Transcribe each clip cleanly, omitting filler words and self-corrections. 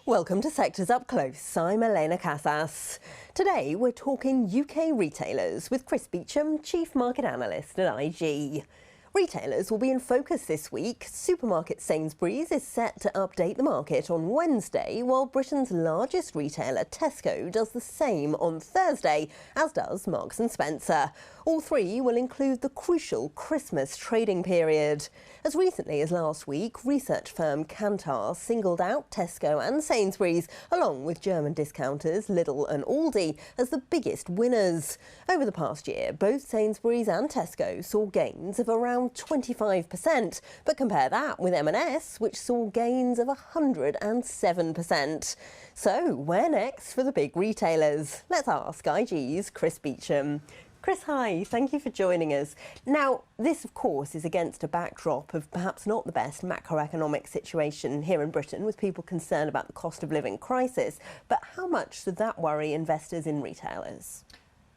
Welcome to Sectors Up Close. I'm Elena Casas. Today we're talking UK retailers with Chris Beauchamp, Chief Market Analyst at IG. Retailers will be in focus this week. Supermarket Sainsbury's is set to update the market on Wednesday, while Britain's largest retailer, Tesco, does the same on Thursday, as does Marks & Spencer. All three will include the crucial Christmas trading period. As recently as last week, research firm Kantar singled out Tesco and Sainsbury's, along with German discounters Lidl and Aldi, as the biggest winners. Over the past year, both Sainsbury's and Tesco saw gains of around 25%, but compare that with M&S, which saw gains of 107%. So, where next for the big retailers? Let's ask IG's Chris Beauchamp. Chris, hi, thank you for joining us. Now, this, of course, is against a backdrop of perhaps not the best macroeconomic situation here in Britain, with people concerned about the cost of living crisis. But how much should that worry investors in retailers?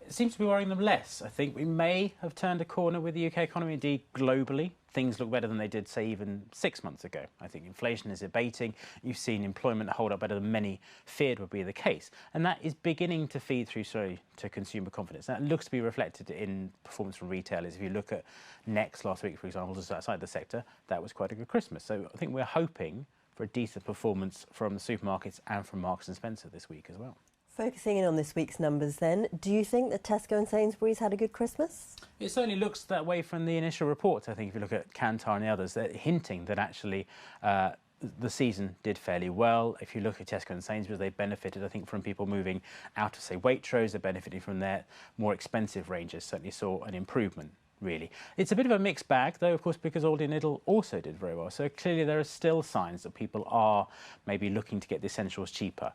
It seems to be worrying them less. I think we may have turned a corner with the UK economy. Indeed, globally, things look better than they did, say, even 6 months ago. I think inflation is abating. You've seen employment hold up better than many feared would be the case. And that is beginning to feed through to consumer confidence. That looks to be reflected in performance from retailers. If you look at Next last week, for example, just outside the sector, that was quite a good Christmas. So I think we're hoping for a decent performance from the supermarkets and from Marks & Spencer this week as well. Focusing in on this week's numbers then, do you think that Tesco and Sainsbury's had a good Christmas? It certainly looks that way from the initial reports. I think if you look at Kantar and the others, they're hinting that actually the season did fairly well. If you look at Tesco and Sainsbury's, they benefited, I think, from people moving out of, say, Waitrose. They benefited from their more expensive ranges, certainly saw an improvement. Really. It's a bit of a mixed bag, though, of course, because Aldi and Lidl also did very well. So clearly there are still signs that people are maybe looking to get the essentials cheaper,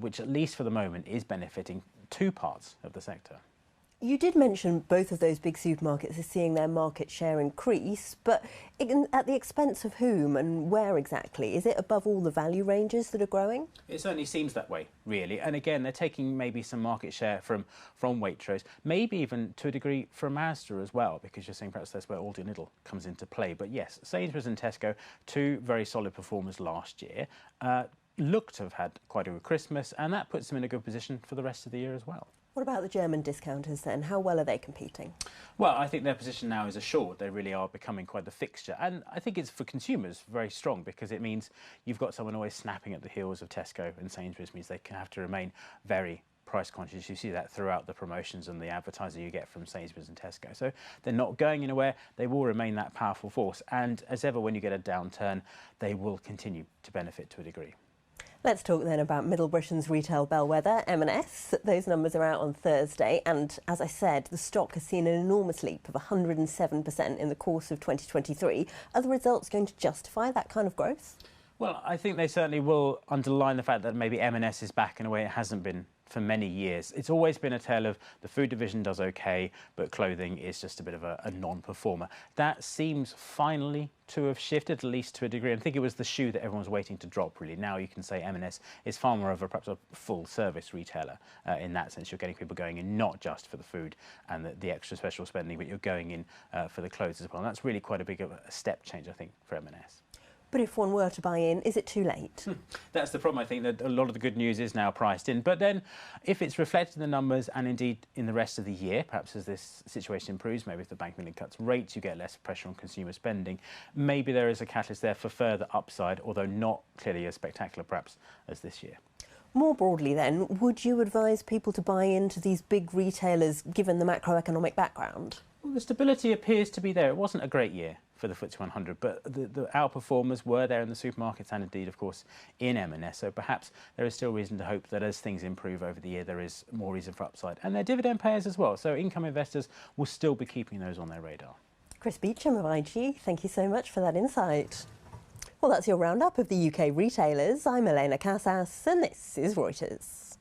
which at least for the moment is benefiting two parts of the sector. You did mention both of those big supermarkets are seeing their market share increase, but at the expense of whom and where exactly? Is it above all the value ranges that are growing? It certainly seems that way, really. And again, they're taking maybe some market share from Waitrose, maybe even to a degree from Asda as well, because you're saying perhaps that's where Aldi and Lidl comes into play. But yes, Sainsbury's and Tesco, two very solid performers last year, look to have had quite a good Christmas, and that puts them in a good position for the rest of the year as well. What about the German discounters then? How well are they competing? Well, I think their position now is assured. They really are becoming quite the fixture. And I think it's, for consumers, very strong, because it means you've got someone always snapping at the heels of Tesco and Sainsbury's. Means they can have to remain very price conscious. You see that throughout the promotions and the advertising you get from Sainsbury's and Tesco. So they're not going anywhere. They will remain that powerful force. And as ever, when you get a downturn, they will continue to benefit to a degree. Let's talk then about Middle Britain's retail bellwether, M&S. Those numbers are out on Thursday, and as I said, the stock has seen an enormous leap of 107% in the course of 2023. Are the results going to justify that kind of growth? Well, I think they certainly will underline the fact that maybe M&S is back in a way it hasn't been for many years. It's always been a tale of the food division does okay, but clothing is just a bit of a non-performer. That seems finally to have shifted, at least to a degree. I think it was the shoe that everyone was waiting to drop, really. Now you can say M&S is far more of perhaps a full-service retailer. In that sense, you're getting people going in not just for the food and the extra special spending, but you're going in for the clothes as well. And that's really quite a big a step change, I think, for M&S. But if one were to buy in, is it too late? That's the problem. I think that a lot of the good news is now priced in. But then if it's reflected in the numbers and indeed in the rest of the year, perhaps as this situation improves, maybe if the Bank of England cuts rates, you get less pressure on consumer spending. Maybe there is a catalyst there for further upside, although not clearly as spectacular perhaps as this year. More broadly then, would you advise people to buy into these big retailers given the macroeconomic background? Well, the stability appears to be there. It wasn't a great year for the FTSE 100, but the outperformers were there in the supermarkets and indeed, of course, in M&S. So perhaps there is still reason to hope that as things improve over the year, there is more reason for upside. And they're dividend payers as well. So income investors will still be keeping those on their radar. Chris Beauchamp of IG, thank you so much for that insight. Well, that's your roundup of the UK retailers. I'm Elena Casas, and this is Reuters.